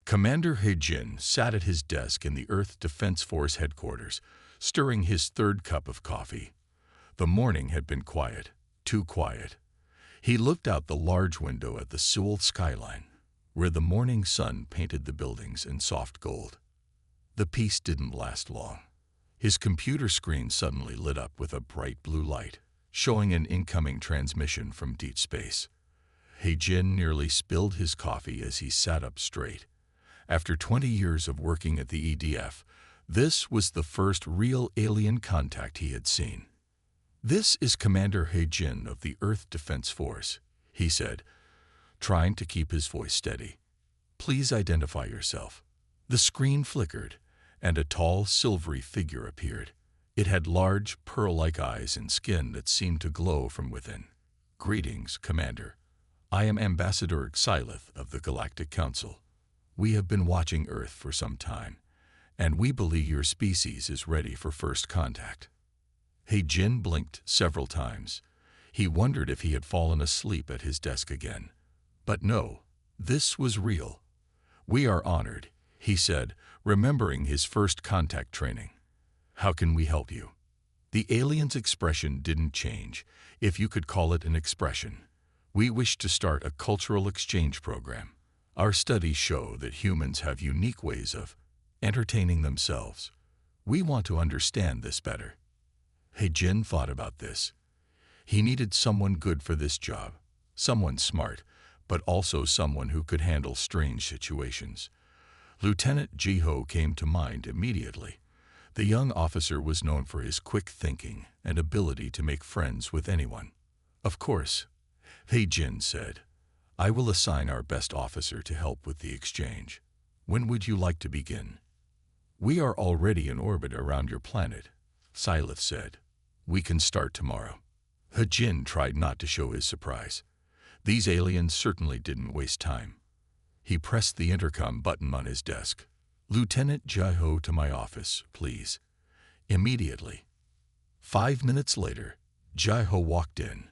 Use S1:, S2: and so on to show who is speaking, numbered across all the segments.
S1: Commander He-jin sat at his desk in the Earth Defense Force headquarters, stirring his third cup of coffee. The morning had been quiet, too quiet. He looked out the large window at the Seoul skyline, where the morning sun painted the buildings in soft gold. The peace didn't last long. His computer screen suddenly lit up with a bright blue light, showing an incoming transmission from deep space. He-jin nearly spilled his coffee as he sat up straight. After 20 years of working at the EDF, this was the first real alien contact he had seen. "This is Commander He-jin of the Earth Defense Force," he said, trying to keep his voice steady. "Please identify yourself." The screen flickered, and a tall, silvery figure appeared. It had large, pearl-like eyes and skin that seemed to glow from within. "Greetings, Commander. I am Ambassador Xylith of the Galactic Council. We have been watching Earth for some time, and we believe your species is ready for first contact." He-jin blinked several times. He wondered if he had fallen asleep at his desk again. But no, this was real. "We are honored," he said, remembering his first contact training. "How can we help you?" The alien's expression didn't change, if you could call it an expression. "We wish to start a cultural exchange program. Our studies show that humans have unique ways of entertaining themselves. We want to understand this better." He-jin thought about this. He needed someone good for this job, someone smart, but also someone who could handle strange situations. Lieutenant Ji-ho came to mind immediately. The young officer was known for his quick thinking and ability to make friends with anyone. "Of course," He-jin said. "I will assign our best officer to help with the exchange. When would you like to begin?" "We are already in orbit around your planet," Xylith said. "We can start tomorrow." He-jin tried not to show his surprise. These aliens certainly didn't waste time. He pressed the intercom button on his desk. "Lieutenant Ji-ho to my office, please." Immediately. 5 minutes later, Ji-ho walked in.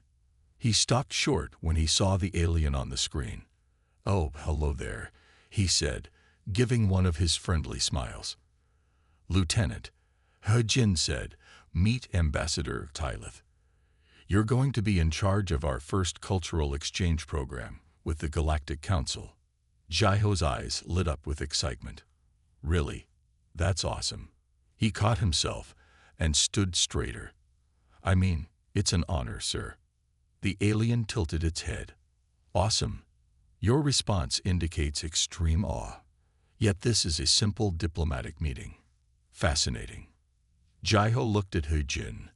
S1: He stopped short when he saw the alien on the screen. "Oh, hello there," he said, giving one of his friendly smiles. "Lieutenant," He-jin said, "meet Ambassador Xylith. You're going to be in charge of our first cultural exchange program with the Galactic Council." Ji-ho's eyes lit up with excitement. "Really? That's awesome." He caught himself and stood straighter. "I mean, it's an honor, sir." The alien tilted its head. "Awesome. Your response indicates extreme awe. Yet this is a simple diplomatic meeting." "Fascinating." Ji-ho looked at He-jin,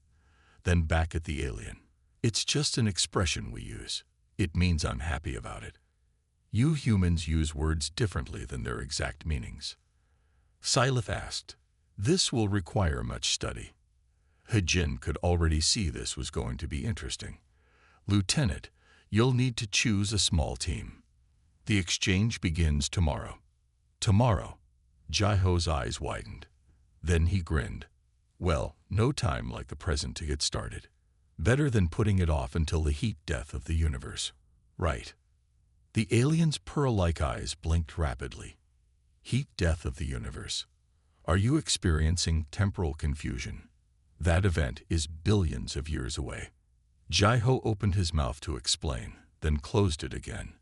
S1: then back at the alien. "It's just an expression we use. It means I'm happy about it. You humans use words differently than their exact meanings." Xylith asked. "This will require much study." He-jin could already see this was going to be interesting. "Lieutenant, you'll need to choose a small team. The exchange begins tomorrow." "Tomorrow?" Ji-ho's eyes widened. Then he grinned. "Well, no time like the present to get started. Better than putting it off until the heat death of the universe." "Right." The alien's pearl-like eyes blinked rapidly. "Heat death of the universe. Are you experiencing temporal confusion? That event is billions of years away." Ji-ho opened his mouth to explain, then closed it again.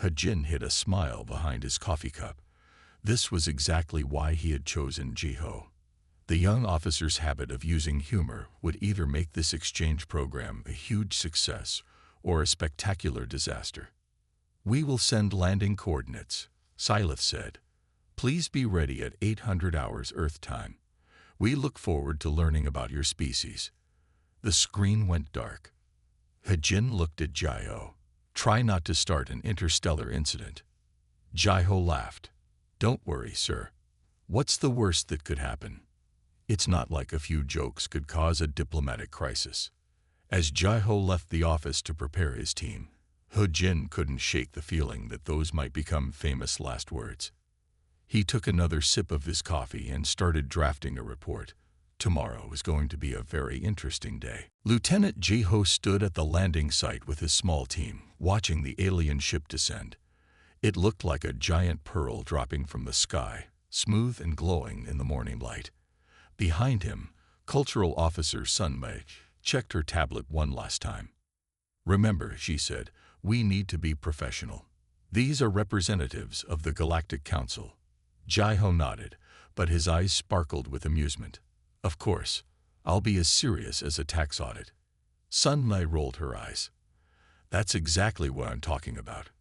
S1: He-jin hid a smile behind his coffee cup. This was exactly why he had chosen Ji-ho. The young officer's habit of using humor would either make this exchange program a huge success or a spectacular disaster. "We will send landing coordinates," Xylith said. "Please be ready at 800 hours Earth time. We look forward to learning about your species." The screen went dark. He-jin looked at Ji-ho. "Try not to start an interstellar incident." Ji-ho laughed. "Don't worry, sir. What's the worst that could happen? It's not like a few jokes could cause a diplomatic crisis." As Ji-ho left the office to prepare his team, He-jin couldn't shake the feeling that those might become famous last words. He took another sip of his coffee and started drafting a report. Tomorrow was going to be a very interesting day. Lieutenant Ji-ho stood at the landing site with his small team, watching the alien ship descend. It looked like a giant pearl dropping from the sky, smooth and glowing in the morning light. Behind him, Cultural Officer Sunmei checked her tablet one last time. "Remember," she said, "we need to be professional. These are representatives of the Galactic Council." Jai-Ho nodded, but his eyes sparkled with amusement. "Of course, I'll be as serious as a tax audit." Sunmei rolled her eyes. "That's exactly what I'm talking about."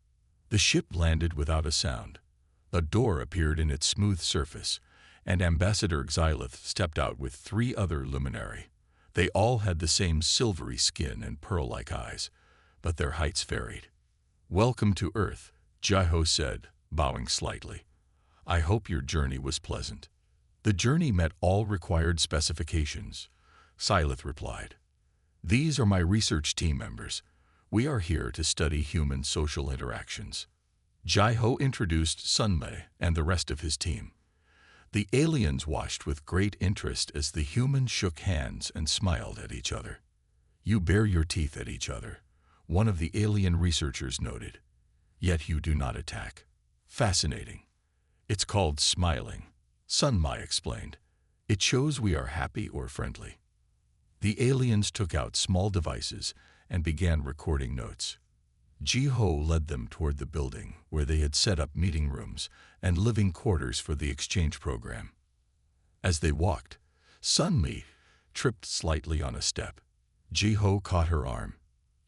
S1: The ship landed without a sound. A door appeared in its smooth surface, and Ambassador Xylith stepped out with 3 other luminary. They all had the same silvery skin and pearl-like eyes, but their heights varied. "Welcome to Earth," Jai-Ho said, bowing slightly. "I hope your journey was pleasant." "The journey met all required specifications," Xylith replied. "These are my research team members. We are here to study human social interactions." Jai-Ho introduced Sunmei and the rest of his team. The aliens watched with great interest as the humans shook hands and smiled at each other. "You bare your teeth at each other," one of the alien researchers noted. "Yet you do not attack. Fascinating." "It's called smiling," Sunmei explained. "It shows we are happy or friendly." The aliens took out small devices and began recording notes. Jai-Ho led them toward the building where they had set up meeting rooms and living quarters for the exchange program. As they walked, Sunmei tripped slightly on a step. Jai-Ho caught her arm.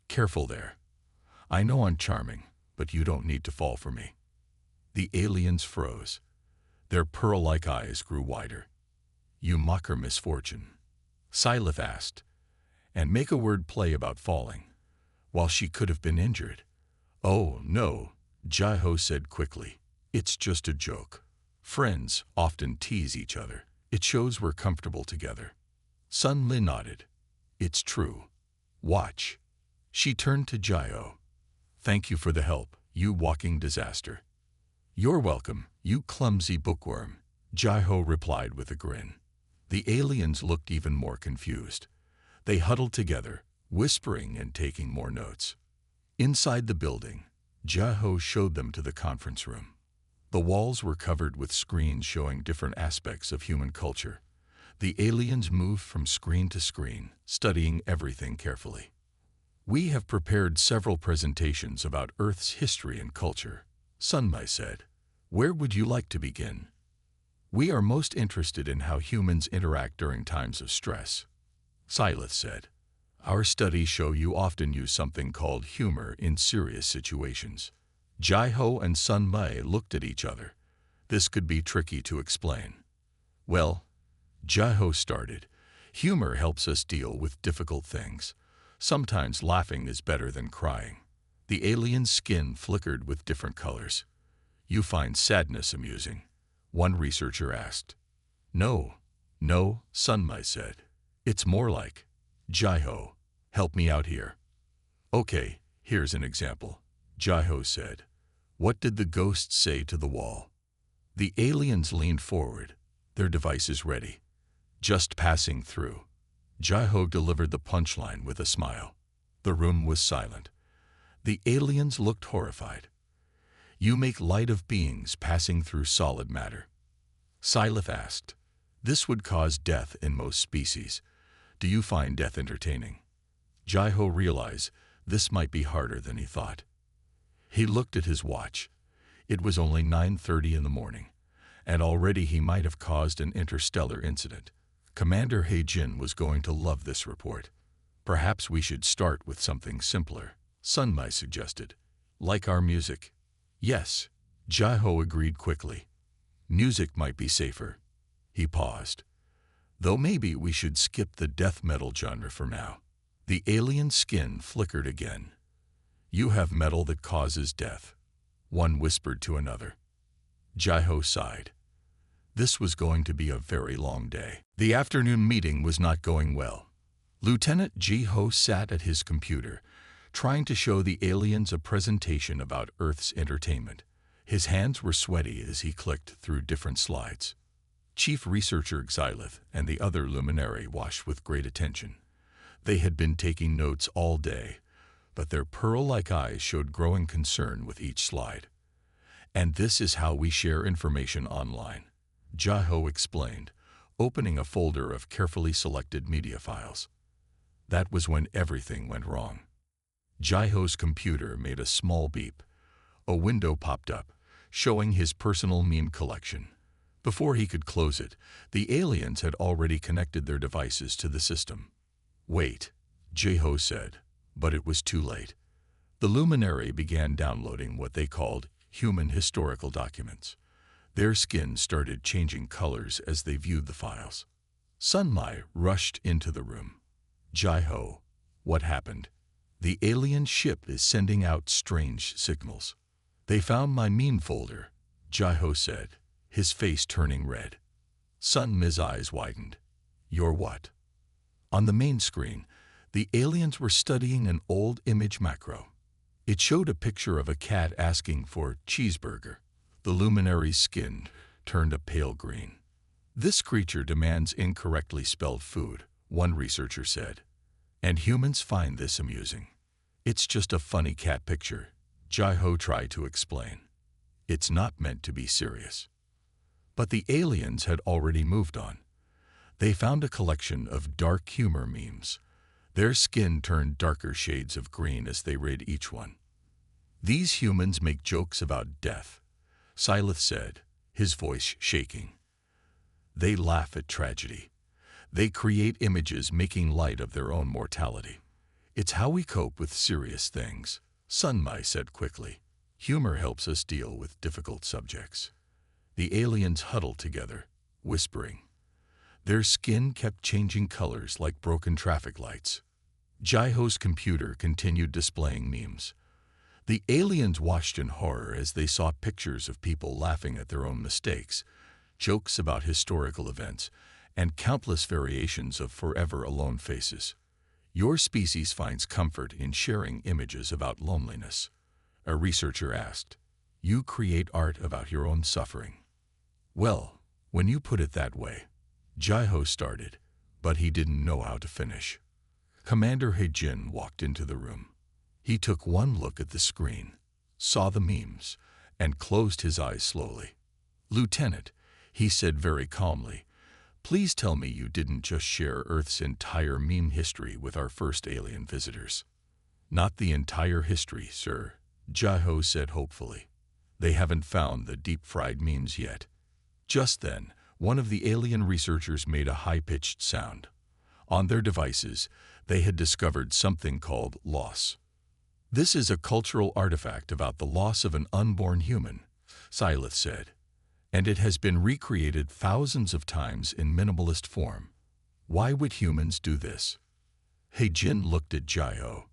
S1: "Careful there. I know I'm charming, but you don't need to fall for me." The aliens froze. Their pearl-like eyes grew wider. "You mock her misfortune?" Xylith asked. "And make a word play about falling, while she could have been injured." "Oh, no," Jai-Ho said quickly. "It's just a joke. Friends often tease each other. It shows we're comfortable together." Sunmei nodded. "It's true. Watch." She turned to Jai-Ho. "Thank you for the help, you walking disaster." "You're welcome, you clumsy bookworm," Jai-Ho replied with a grin. The aliens looked even more confused. They huddled together, whispering and taking more notes. Inside the building, Jai-Ho showed them to the conference room. The walls were covered with screens showing different aspects of human culture. The aliens moved from screen to screen, studying everything carefully. "We have prepared several presentations about Earth's history and culture," Sunmei said. "Where would you like to begin?" "We are most interested in how humans interact during times of stress," Xylith said. "Our studies show you often use something called humor in serious situations." Jai-Ho and Sunmei looked at each other. This could be tricky to explain. "Well," Jai-Ho started, "humor helps us deal with difficult things. Sometimes laughing is better than crying." The alien's skin flickered with different colors. "You find sadness amusing?" one researcher asked. No, Sunmei said. "It's more like, Jai-Ho, help me out here." "Okay, here's an example," Jai-Ho said. "What did the ghost say to the wall?" The aliens leaned forward, their devices ready. "Just passing through." Jai-Ho delivered the punchline with a smile. The room was silent. The aliens looked horrified. "You make light of beings passing through solid matter." Xylith asked. "This would cause death in most species. Do you find death entertaining?" Jai-Ho realized this might be harder than he thought. He looked at his watch. It was only 9:30 in the morning, and already he might have caused an interstellar incident. Commander He-Jin was going to love this report. "Perhaps we should start with something simpler," Sunmei suggested. "Like our music." "Yes," Jai-Ho agreed quickly. "Music might be safer." He paused. "Though maybe we should skip the death metal genre for now." The alien skin flickered again. "You have metal that causes death," one whispered to another. Jai-Ho sighed. This was going to be a very long day. The afternoon meeting was not going well. Lieutenant Jai-Ho sat at his computer, trying to show the aliens a presentation about Earth's entertainment. His hands were sweaty as he clicked through different slides. Chief Researcher Xylith and the other luminary watched with great attention. They had been taking notes all day, but their pearl-like eyes showed growing concern with each slide. And this is how we share information online, Jiho explained, opening a folder of carefully selected media files. That was when everything went wrong. Jiho's computer made a small beep. A window popped up, showing his personal meme collection. Before he could close it, the aliens had already connected their devices to the system. Wait, Jiho said, but it was too late. The luminary began downloading what they called human historical documents. Their skin started changing colors as they viewed the files. Sunmai rushed into the room. Jiho, what happened? The alien ship is sending out strange signals. They found my meme folder, Jiho said, his face turning red. Sunmi's eyes widened. Your what? On the main screen, the aliens were studying an old image macro. It showed a picture of a cat asking for cheeseburger. The luminary's skin turned a pale green. This creature demands incorrectly spelled food, one researcher said. And humans find this amusing. It's just a funny cat picture, Jiho tried to explain. It's not meant to be serious. But the aliens had already moved on. They found a collection of dark humor memes. Their skin turned darker shades of green as they read each one. These humans make jokes about death, Syleth said, his voice shaking. They laugh at tragedy. They create images making light of their own mortality. It's how we cope with serious things, Sunmai said quickly. Humor helps us deal with difficult subjects. The aliens huddled together, whispering. Their skin kept changing colors like broken traffic lights. Jiho's computer continued displaying memes. The aliens watched in horror as they saw pictures of people laughing at their own mistakes, jokes about historical events, and countless variations of forever alone faces. Your species finds comfort in sharing images about loneliness, a researcher asked. You create art about your own suffering. Well, when you put it that way, Jiho started, but he didn't know how to finish. Commander Heijin walked into the room. He took one look at the screen, saw the memes, and closed his eyes slowly. Lieutenant, he said very calmly, please tell me you didn't just share Earth's entire meme history with our first alien visitors. Not the entire history, sir, Jiho said hopefully. They haven't found the deep-fried memes yet. Just then, one of the alien researchers made a high-pitched sound. On their devices, they had discovered something called loss. This is a cultural artifact about the loss of an unborn human, Syleth said, and it has been recreated thousands of times in minimalist form. Why would humans do this? Heijin looked at Jiho.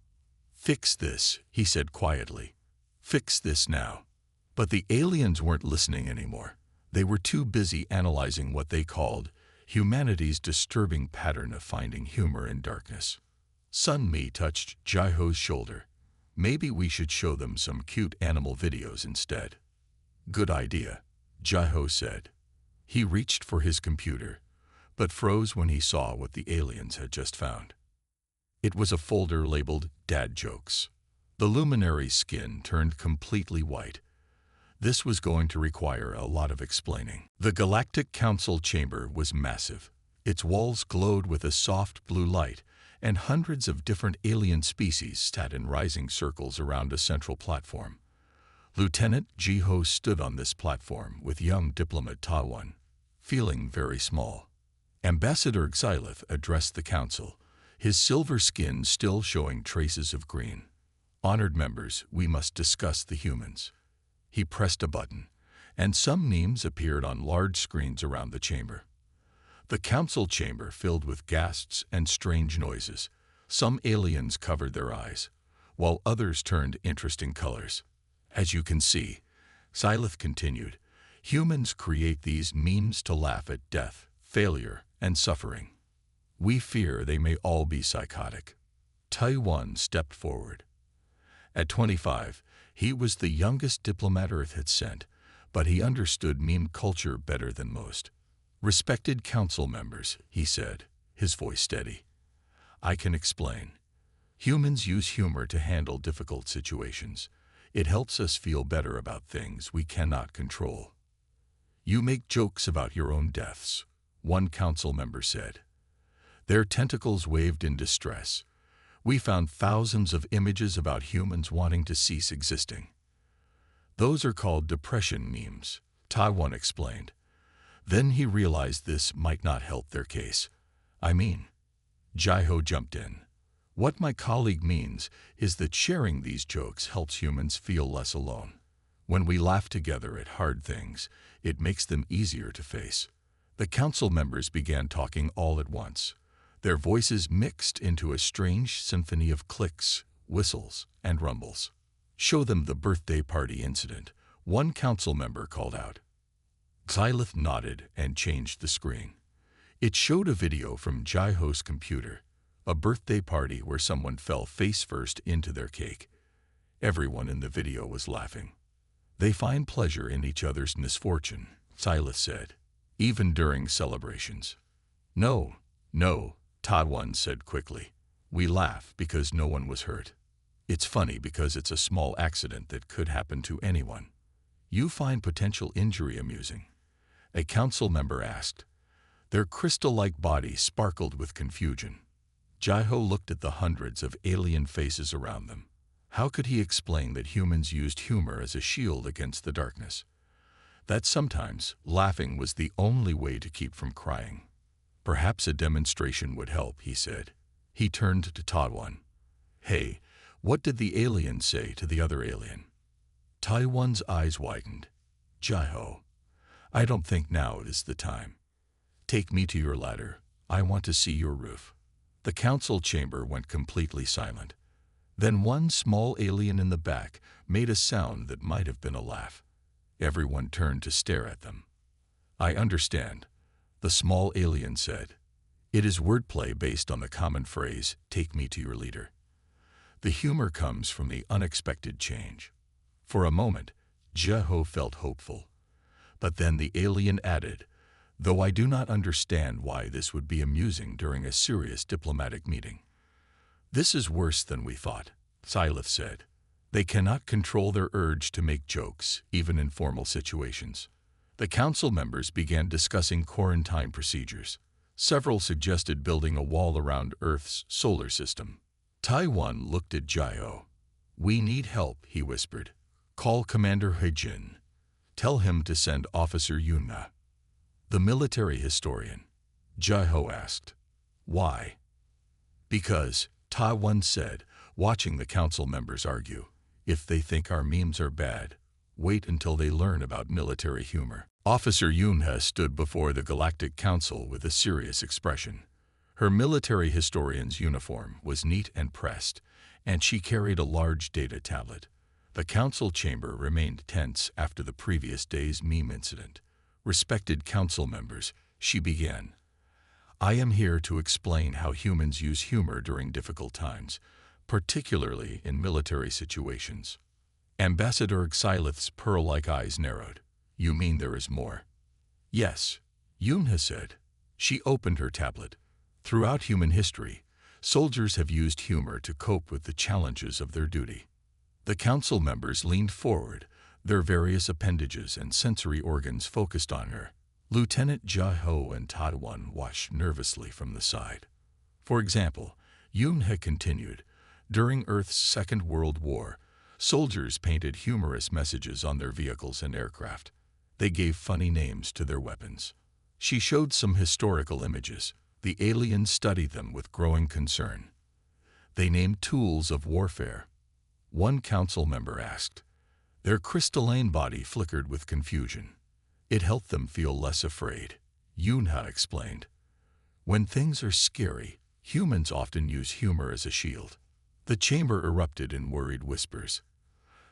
S1: Fix this, he said quietly. Fix this now. But the aliens weren't listening anymore. They were too busy analyzing what they called humanity's disturbing pattern of finding humor in darkness. Sunmi touched Jiho's shoulder. Maybe we should show them some cute animal videos instead. Good idea, Jiho said. He reached for his computer, but froze when he saw what the aliens had just found. It was a folder labeled Dad Jokes. The luminary's skin turned completely white. This was going to require a lot of explaining. The Galactic Council chamber was massive. Its walls glowed with a soft blue light, and hundreds of different alien species sat in rising circles around a central platform. Lieutenant Jiho stood on this platform with young diplomat Tawan, feeling very small. Ambassador Xyleth addressed the council, his silver skin still showing traces of green. Honored members, we must discuss the humans. He pressed a button, and some memes appeared on large screens around the chamber. The council chamber filled with gasps and strange noises. Some aliens covered their eyes, while others turned interesting colors. As you can see, Syleth continued, humans create these memes to laugh at death, failure, and suffering. We fear they may all be psychotic. Taiwan stepped forward. At 25, he was the youngest diplomat Earth had sent, but he understood meme culture better than most. Respected council members, he said, his voice steady. I can explain. Humans use humor to handle difficult situations. It helps us feel better about things we cannot control. You make jokes about your own deaths, one council member said. Their tentacles waved in distress. We found thousands of images about humans wanting to cease existing. Those are called depression memes, Taiwan explained. Then he realized this might not help their case. I mean, Jaiho jumped in. What my colleague means is that sharing these jokes helps humans feel less alone. When we laugh together at hard things, it makes them easier to face. The council members began talking all at once. Their voices mixed into a strange symphony of clicks, whistles, and rumbles. Show them the birthday party incident, one council member called out. Xylith nodded and changed the screen. It showed a video from Jaiho's computer, a birthday party where someone fell face-first into their cake. Everyone in the video was laughing. They find pleasure in each other's misfortune, Xylith said, even during celebrations. No, Taiwan said quickly. We laugh because no one was hurt. It's funny because it's a small accident that could happen to anyone. You find potential injury amusing? A council member asked. Their crystal-like body sparkled with confusion. Jaiho looked at the hundreds of alien faces around them. How could he explain that humans used humor as a shield against the darkness? That sometimes laughing was the only way to keep from crying. Perhaps a demonstration would help, he said. He turned to Taiwan. Hey, what did the alien say to the other alien? Taiwan's eyes widened. Jaiho, I don't think now is the time. Take me to your ladder. I want to see your roof. The council chamber went completely silent. Then one small alien in the back made a sound that might have been a laugh. Everyone turned to stare at them. I understand, the small alien said. It is wordplay based on the common phrase, take me to your leader. The humor comes from the unexpected change. For a moment, Jaiho felt hopeful. But then the alien added, though I do not understand why this would be amusing during a serious diplomatic meeting. This is worse than we thought, Xylith said. They cannot control their urge to make jokes, even in formal situations. The council members began discussing quarantine procedures. Several suggested building a wall around Earth's solar system. Taiwan looked at Jaiho. We need help, he whispered. Call Commander Heijin. Tell him to send Officer Yunna. The military historian, Jaiho asked. Why? Because, Taiwan said, watching the council members argue. If they think our memes are bad, wait until they learn about military humor. Officer Yunha stood before the Galactic Council with a serious expression. Her military historian's uniform was neat and pressed, and she carried a large data tablet. The council chamber remained tense after the previous day's meme incident. Respected council members, she began. I am here to explain how humans use humor during difficult times, particularly in military situations. Ambassador Xylith's pearl-like eyes narrowed. You mean there is more? Yes, Yunha said. She opened her tablet. Throughout human history, soldiers have used humor to cope with the challenges of their duty. The council members leaned forward, their various appendages and sensory organs focused on her. Lieutenant Jaiho and Taiwan watched nervously from the side. For example, Yunhe continued, during Earth's Second World War, soldiers painted humorous messages on their vehicles and aircraft. They gave funny names to their weapons. She showed some historical images. The aliens studied them with growing concern. They named tools of warfare. One council member asked. Their crystalline body flickered with confusion. It helped them feel less afraid. Yunha explained. When things are scary, humans often use humor as a shield. The chamber erupted in worried whispers.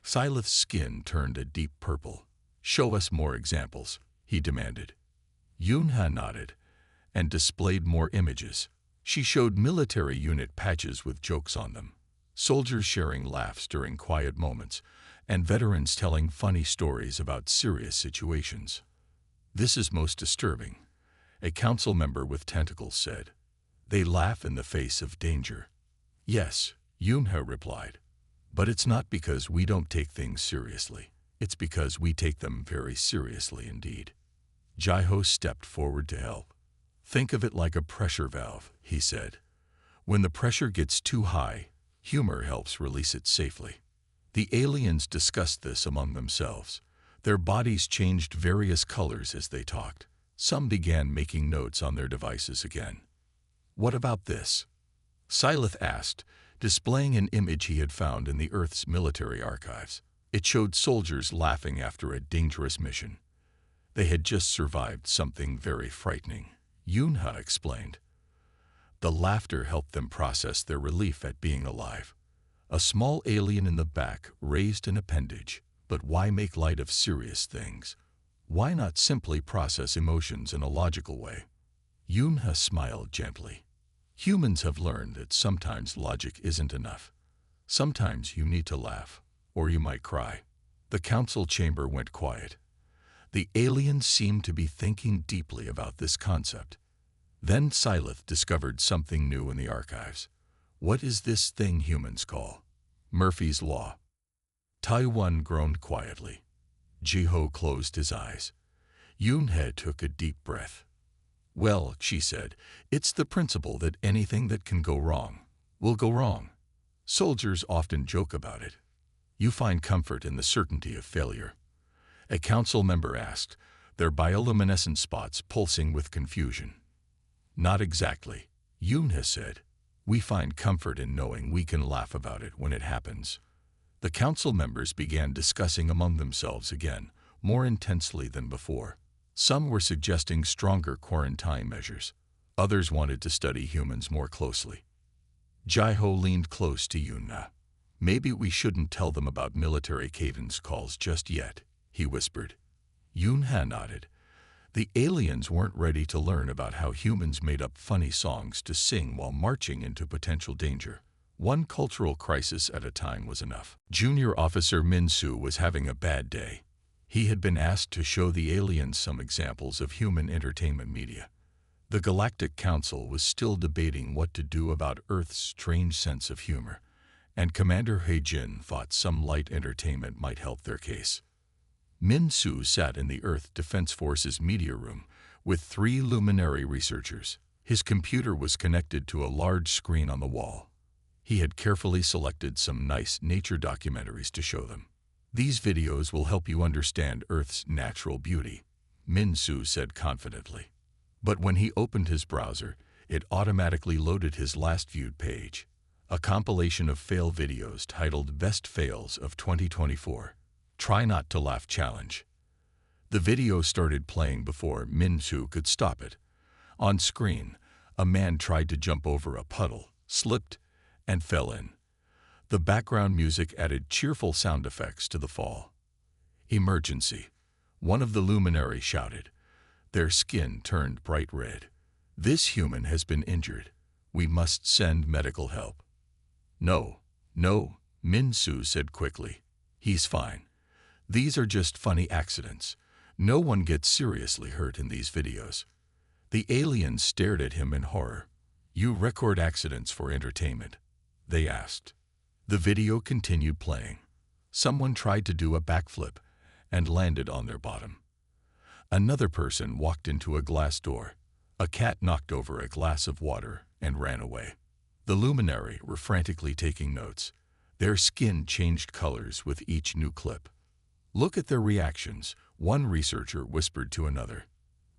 S1: Xylith's skin turned a deep purple. Show us more examples, he demanded. Yunha nodded and displayed more images. She showed military unit patches with jokes on them, soldiers sharing laughs during quiet moments, and veterans telling funny stories about serious situations. This is most disturbing, a council member with tentacles said. They laugh in the face of danger. Yes, Yunha replied. But it's not because we don't take things seriously. It's because we take them very seriously indeed. Jaiho stepped forward to help. Think of it like a pressure valve, he said. When the pressure gets too high, humor helps release it safely. The aliens discussed this among themselves. Their bodies changed various colors as they talked. Some began making notes on their devices again. What about this? Syleth asked, displaying an image he had found in the Earth's military archives. It showed soldiers laughing after a dangerous mission. They had just survived something very frightening, Yunha explained. The laughter helped them process their relief at being alive. A small alien in the back raised an appendage. But why make light of serious things? Why not simply process emotions in a logical way? Yunha smiled gently. Humans have learned that sometimes logic isn't enough. Sometimes you need to laugh, or you might cry. The council chamber went quiet. The aliens seemed to be thinking deeply about this concept. Then Syleth discovered something new in the archives. What is this thing humans call Murphy's Law? Taiwan groaned quietly. Jiho closed his eyes. Yunhe took a deep breath. Well, she said, it's the principle that anything that can go wrong will go wrong. Soldiers often joke about it. You find comfort in the certainty of failure. A council member asked, their bioluminescent spots pulsing with confusion. Not exactly, Yunhe said. We find comfort in knowing we can laugh about it when it happens. The council members began discussing among themselves again, more intensely than before. Some were suggesting stronger quarantine measures. Others wanted to study humans more closely. Jaiho leaned close to Yunna. Maybe we shouldn't tell them about military cadence calls just yet, he whispered. Yunha nodded. The aliens weren't ready to learn about how humans made up funny songs to sing while marching into potential danger. One cultural crisis at a time was enough. Junior Officer Minsu was having a bad day. He had been asked to show the aliens some examples of human entertainment media. The Galactic Council was still debating what to do about Earth's strange sense of humor, and Commander Heijin thought some light entertainment might help their case. Minsu sat in the Earth Defense Force's media room with 3 luminary researchers. His computer was connected to a large screen on the wall. He had carefully selected some nice nature documentaries to show them. These videos will help you understand Earth's natural beauty, Minsu said confidently. But when he opened his browser, it automatically loaded his last viewed page, a compilation of fail videos titled Best Fails of 2024. Try Not to Laugh Challenge. The video started playing before Minsu could stop it. On screen, a man tried to jump over a puddle, slipped, and fell in. The background music added cheerful sound effects to the fall. Emergency, one of the luminaries shouted. Their skin turned bright red. This human has been injured. We must send medical help. No, Minsu said quickly. He's fine. These are just funny accidents. No one gets seriously hurt in these videos. The aliens stared at him in horror. You record accidents for entertainment? They asked. The video continued playing. Someone tried to do a backflip and landed on their bottom. Another person walked into a glass door. A cat knocked over a glass of water and ran away. The luminary were frantically taking notes. Their skin changed colors with each new clip. Look at their reactions, one researcher whispered to another.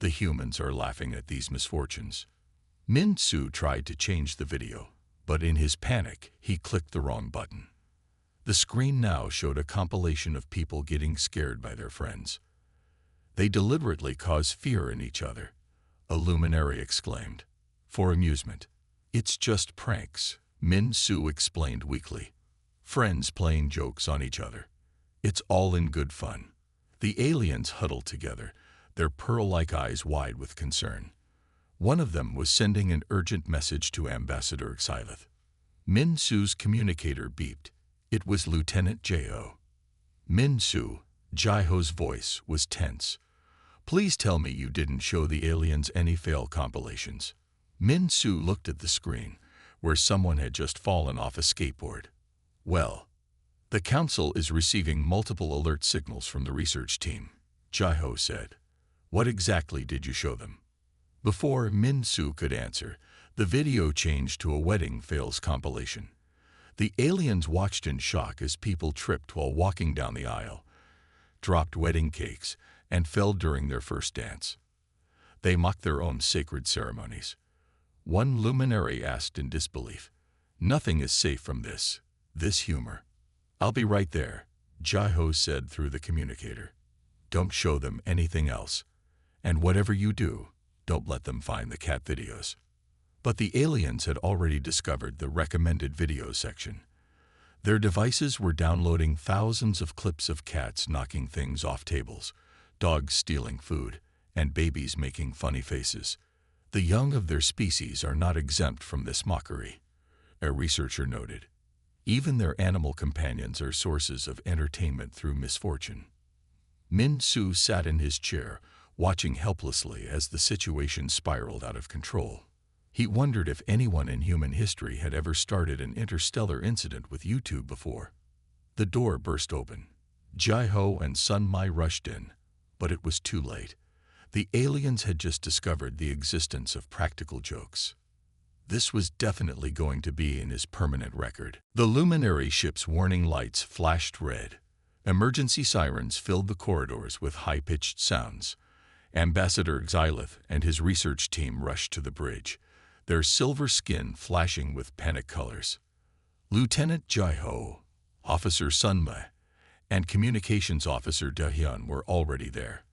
S1: The humans are laughing at these misfortunes. Minsu tried to change the video, but in his panic, he clicked the wrong button. The screen now showed a compilation of people getting scared by their friends. They deliberately cause fear in each other, a luminary exclaimed. For amusement. It's just pranks, Minsu explained weakly. Friends playing jokes on each other. It's all in good fun. The aliens huddled together, their pearl-like eyes wide with concern. One of them was sending an urgent message to Ambassador Xylith. Minsu's communicator beeped. It was Lieutenant J.O. Minsu, Jaiho's voice was tense. Please tell me you didn't show the aliens any fail compilations. Minsu looked at the screen, where someone had just fallen off a skateboard. Well, The council is receiving multiple alert signals from the research team, Jai-ho said. What exactly did you show them? Before Min-soo could answer, the video changed to a wedding fails compilation. The aliens watched in shock as people tripped while walking down the aisle, dropped wedding cakes, and fell during their first dance. They mocked their own sacred ceremonies. One luminary asked in disbelief, "Nothing is safe from this humor." "I'll be right there," Jai-ho said through the communicator. "Don't show them anything else. And whatever you do, don't let them find the cat videos." But the aliens had already discovered the recommended video section. Their devices were downloading thousands of clips of cats knocking things off tables, dogs stealing food, and babies making funny faces. The young of their species are not exempt from this mockery, a researcher noted. Even their animal companions are sources of entertainment through misfortune. Min-soo sat in his chair, watching helplessly as the situation spiraled out of control. He wondered if anyone in human history had ever started an interstellar incident with YouTube before. The door burst open. Jai-ho and Sun Mai rushed in, but it was too late. The aliens had just discovered the existence of practical jokes. This was definitely going to be in his permanent record. The luminary ship's warning lights flashed red. Emergency sirens filled the corridors with high-pitched sounds. Ambassador Xylith and his research team rushed to the bridge, their silver skin flashing with panic colors. Lieutenant Jai-ho, Officer Sun-mai, and Communications Officer Da-hyun were already there.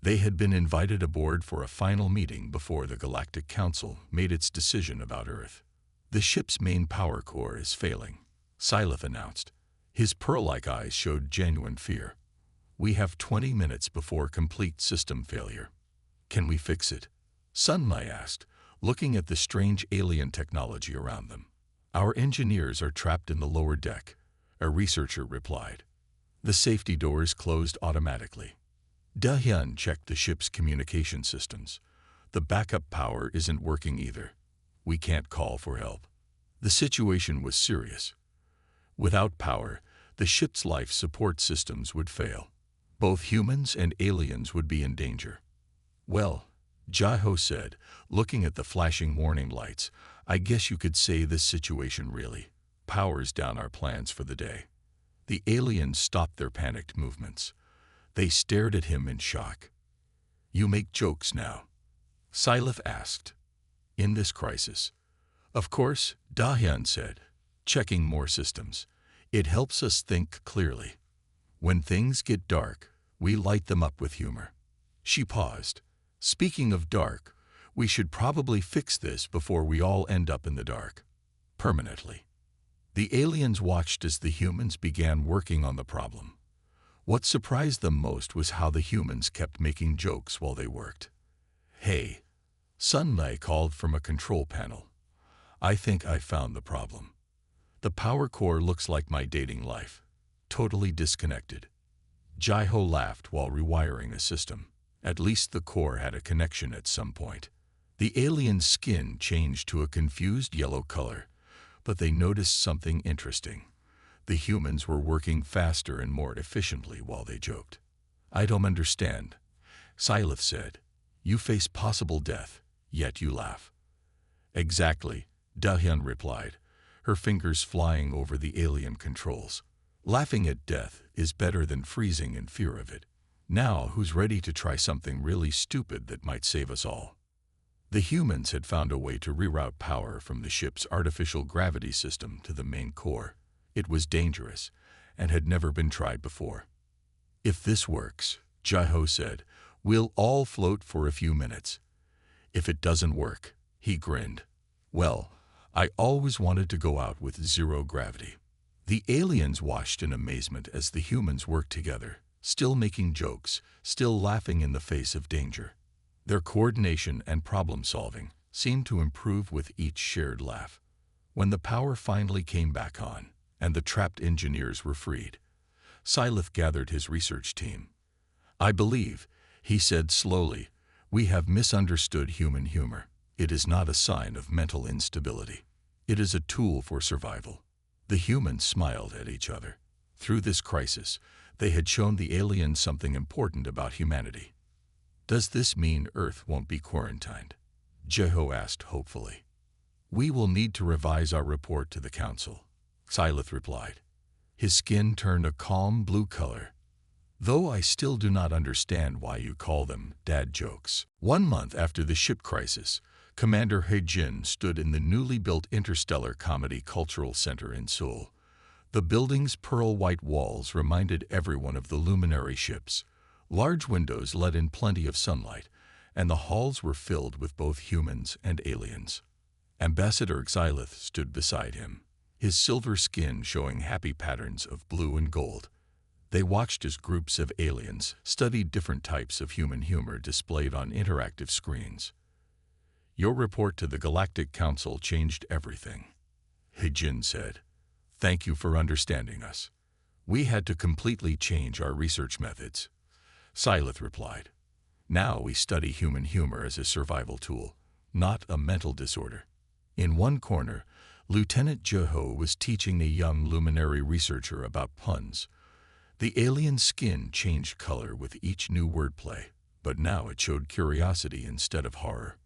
S1: They had been invited aboard for a final meeting before the Galactic Council made its decision about Earth. "The ship's main power core is failing," Xylith announced. His pearl-like eyes showed genuine fear. "We have 20 minutes before complete system failure. Can we fix it?" Sun-mai asked, looking at the strange alien technology around them. "Our engineers are trapped in the lower deck," a researcher replied. "The safety doors closed automatically." Da-hyun checked the ship's communication systems. "The backup power isn't working either. We can't call for help." The situation was serious. Without power, the ship's life support systems would fail. Both humans and aliens would be in danger. "Well," Jai-ho said, looking at the flashing warning lights, "I guess you could say this situation really powers down our plans for the day." The aliens stopped their panicked movements. They stared at him in shock. "You make jokes now?" Xylith asked. "In this crisis?" "Of course," Da-hyun said, checking more systems. "It helps us think clearly. When things get dark, we light them up with humor." She paused. "Speaking of dark, we should probably fix this before we all end up in the dark. Permanently." The aliens watched as the humans began working on the problem. What surprised them most was how the humans kept making jokes while they worked. "Hey," Sun-mai called from a control panel. "I think I found the problem. The power core looks like my dating life. Totally disconnected." Jai-ho laughed while rewiring a system. At least the core had a connection at some point. The alien's skin changed to a confused yellow color, but they noticed something interesting. The humans were working faster and more efficiently while they joked. "I don't understand," Xylith said. "You face possible death, yet you laugh." "Exactly," Da-hyun replied, her fingers flying over the alien controls. "Laughing at death is better than freezing in fear of it. Now who's ready to try something really stupid that might save us all?" The humans had found a way to reroute power from the ship's artificial gravity system to the main core. It was dangerous and had never been tried before. "If this works," Jai-ho said, "we'll all float for a few minutes. If it doesn't work," he grinned, "well, I always wanted to go out with zero gravity." The aliens watched in amazement as the humans worked together, still making jokes, still laughing in the face of danger. Their coordination and problem-solving seemed to improve with each shared laugh. When the power finally came back on, and the trapped engineers were freed, Xylith gathered his research team. "I believe," he said slowly, "we have misunderstood human humor. It is not a sign of mental instability. It is a tool for survival." The humans smiled at each other. Through this crisis, they had shown the aliens something important about humanity. Does this mean Earth won't be quarantined? Jeho asked hopefully. We will need to revise our report to the council, Xylith replied. His skin turned a calm blue color. Though I still do not understand why you call them dad jokes. 1 month after the ship crisis, Commander He-jin stood in the newly built Interstellar Comedy Cultural Center in Seoul. The building's pearl-white walls reminded everyone of the luminary ships. Large windows let in plenty of sunlight, and the halls were filled with both humans and aliens. Ambassador Xylith stood beside him, his silver skin showing happy patterns of blue and gold. They watched as groups of aliens studied different types of human humor displayed on interactive screens. Your report to the Galactic Council changed everything, He-jin said. Thank you for understanding us. We had to completely change our research methods, Xylith replied. Now we study human humor as a survival tool, not a mental disorder. In one corner, Lieutenant Jeho was teaching a young luminary researcher about puns. The alien's skin changed color with each new wordplay, but now it showed curiosity instead of horror.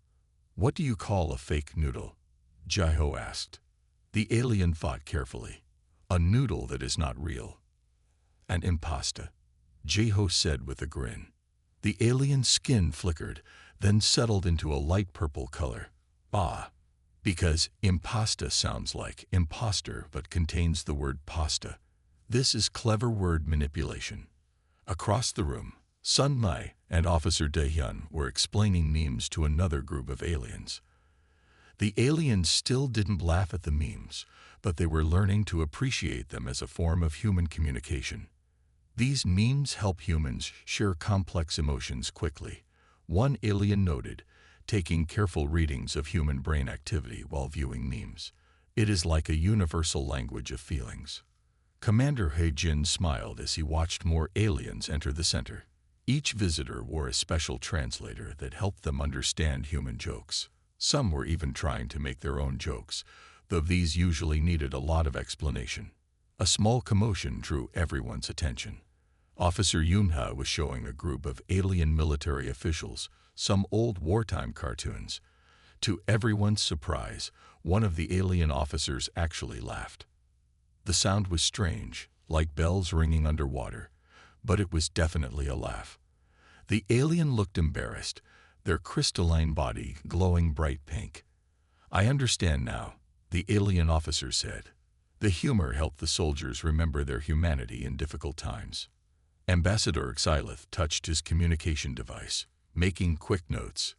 S1: What do you call a fake noodle? Jeho asked. The alien thought carefully. A noodle that is not real. An impasta, Jeho said with a grin. The alien's skin flickered, then settled into a light purple color. Ah, because impasta sounds like imposter but contains the word pasta. This is clever word manipulation. Across the room, Sun Mai and Officer Daehyun were explaining memes to another group of aliens. The aliens still didn't laugh at the memes, but they were learning to appreciate them as a form of human communication. These memes help humans share complex emotions quickly, one alien noted, taking careful readings of human brain activity while viewing memes. It is like a universal language of feelings. Commander He-jin smiled as he watched more aliens enter the center. Each visitor wore a special translator that helped them understand human jokes. Some were even trying to make their own jokes, though these usually needed a lot of explanation. A small commotion drew everyone's attention. Officer Yunha was showing a group of alien military officials some old wartime cartoons. To everyone's surprise, one of the alien officers actually laughed. The sound was strange, like bells ringing underwater, but it was definitely a laugh. The alien looked embarrassed, their crystalline body glowing bright pink. I understand now, the alien officer said. The humor helped the soldiers remember their humanity in difficult times. Ambassador Xylith touched his communication device, making quick notes.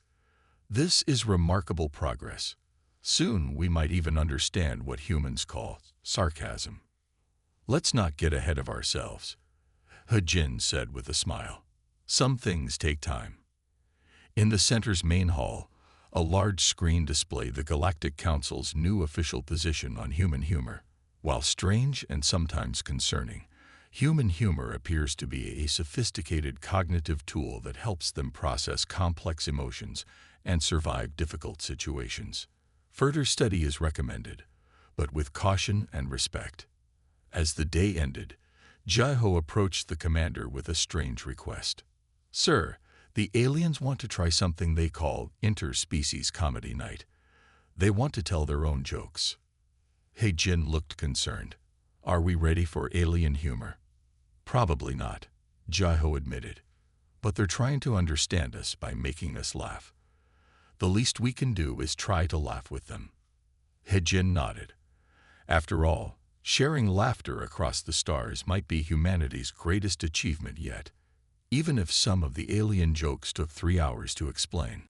S1: This is remarkable progress. Soon we might even understand what humans call sarcasm. Let's not get ahead of ourselves, He-jin said with a smile. Some things take time. In the center's main hall, a large screen displayed the Galactic Council's new official position on human humor. While strange and sometimes concerning, human humor appears to be a sophisticated cognitive tool that helps them process complex emotions and survive difficult situations. Further study is recommended, but with caution and respect. As the day ended, Jeho approached the commander with a strange request. Sir, the aliens want to try something they call interspecies comedy night. They want to tell their own jokes. He-jin looked concerned. Are we ready for alien humor? Probably not, Jeho admitted. But they're trying to understand us by making us laugh. The least we can do is try to laugh with them. He-jin nodded. After all, sharing laughter across the stars might be humanity's greatest achievement yet, even if some of the alien jokes took 3 hours to explain.